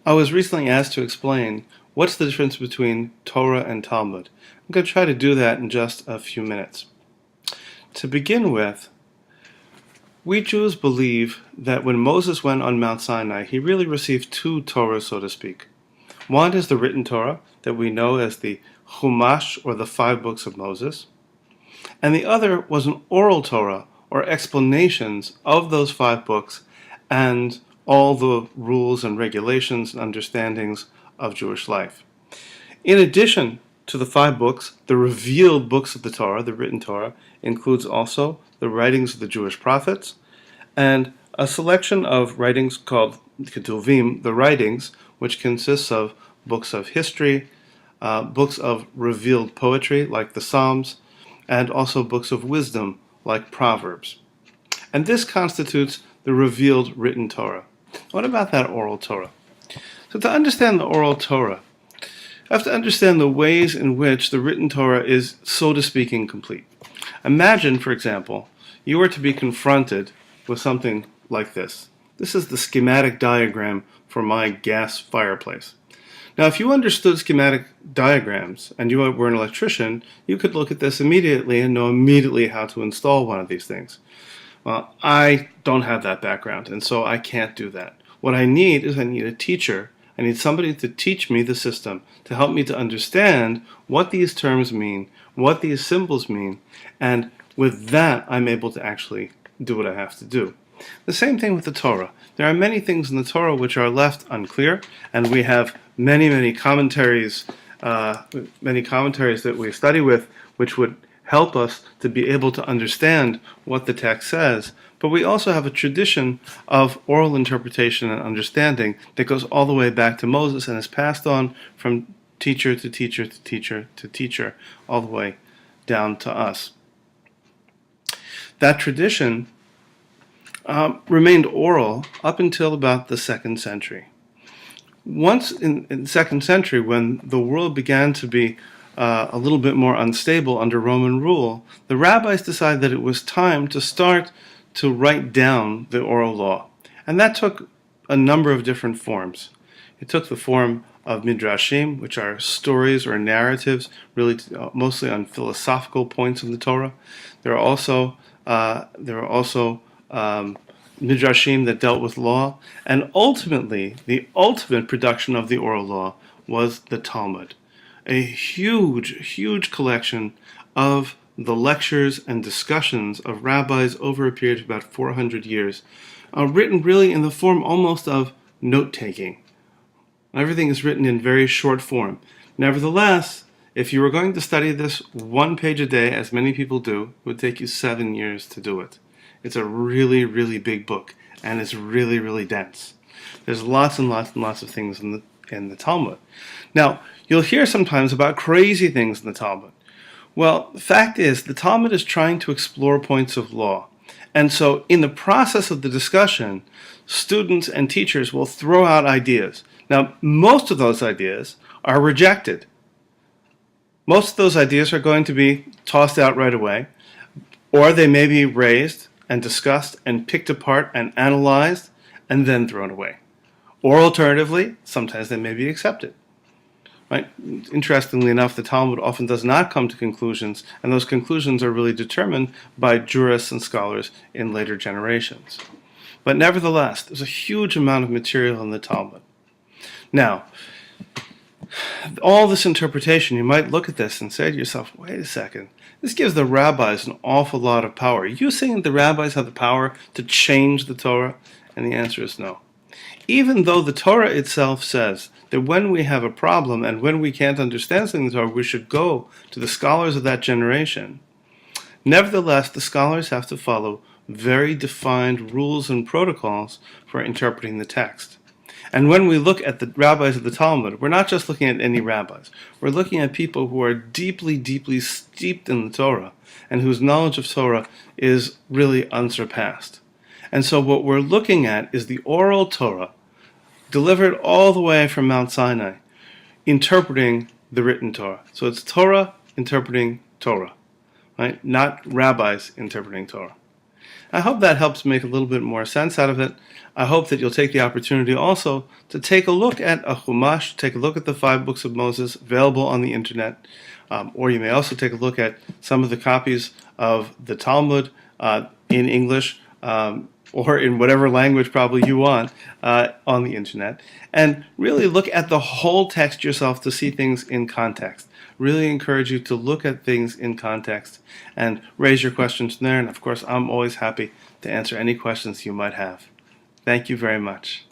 I was recently asked to explain what's the difference between Torah and Talmud. I'm going to try to do that in just a few minutes. To begin with, we Jews believe that when Moses went on Mount Sinai, he really received two Torahs, so to speak. One is the written Torah that we know as the Chumash, or the 5 books of Moses, and the other was an oral Torah, or explanations of those 5 books and all the rules and regulations and understandings of Jewish life. In addition to the 5 books, the revealed books of the Torah, the written Torah, includes also the writings of the Jewish prophets and a selection of writings called Ketuvim, the writings, which consists of books of history, books of revealed poetry like the Psalms, and also books of wisdom like Proverbs. And this constitutes the revealed written Torah. What about that oral Torah? So to understand the oral Torah, you have to understand the ways in which the written Torah is, so to speak, incomplete. Imagine, for example, you were to be confronted with something like this. This is the schematic diagram for my gas fireplace. Now, if you understood schematic diagrams and you were an electrician, you could look at this immediately and know immediately how to install one of these things. Well, I don't have that background, and so I can't do that. What I need is a teacher. I need somebody to teach me the system, to help me to understand what these terms mean, what these symbols mean, and with that, I'm able to actually do what I have to do. The same thing with the Torah. There are many things in the Torah which are left unclear, and we have many commentaries that we study with, which would help us to be able to understand what the text says. But we also have a tradition of oral interpretation and understanding that goes all the way back to Moses and is passed on from teacher to teacher to teacher to teacher, all the way down to us. That tradition remained oral up until about the 2nd century. Once in the 2nd century, when the world began to be a little bit more unstable under Roman rule, the rabbis decided that it was time to start to write down the oral law. And that took a number of different forms. It took the form of midrashim, which are stories or narratives, really mostly on philosophical points in the Torah. There are also midrashim that dealt with law, and ultimately, the ultimate production of the oral law was the Talmud, a huge collection of the lectures and discussions of rabbis over a period of about 400 years, written really in the form almost of note-taking. Everything is written in very short form. Nevertheless, if you were going to study this 1 page a day, as many people do, it would take you 7 years to do it. It's a really big book, and it's really dense. There's lots and lots of things in the Talmud. Now, you'll hear sometimes about crazy things in the Talmud. Well, the fact is, the Talmud is trying to explore points of law. And so, in the process of the discussion, students and teachers will throw out ideas. Now, most of those ideas are rejected. Most of those ideas are going to be tossed out right away, or they may be raised and discussed and picked apart and analyzed and then thrown away. Or alternatively, sometimes they may be accepted. Right? Interestingly enough, the Talmud often does not come to conclusions, and those conclusions are really determined by jurists and scholars in later generations. But nevertheless, there's a huge amount of material in the Talmud. Now, all this interpretation, you might look at this and say to yourself, wait a second, this gives the rabbis an awful lot of power. Are you saying that the rabbis have the power to change the Torah? And the answer is no. Even though the Torah itself says that when we have a problem and when we can't understand something in the Torah, we should go to the scholars of that generation, nevertheless, the scholars have to follow very defined rules and protocols for interpreting the text. And when we look at the rabbis of the Talmud, we're not just looking at any rabbis. We're looking at people who are deeply steeped in the Torah and whose knowledge of Torah is really unsurpassed. And so what we're looking at is the oral Torah, delivered all the way from Mount Sinai, interpreting the written Torah. So it's Torah interpreting Torah, right? Not rabbis interpreting Torah. I hope that helps make a little bit more sense out of it. I hope that you'll take the opportunity also to take a look at a Chumash, take a look at the 5 books of Moses available on the internet, or you may also take a look at some of the copies of the Talmud in English, or in whatever language probably you want on the internet, and really look at the whole text yourself to see things in context. Really encourage you to look at things in context and raise your questions there, and of course I'm always happy to answer any questions you might have. Thank you very much.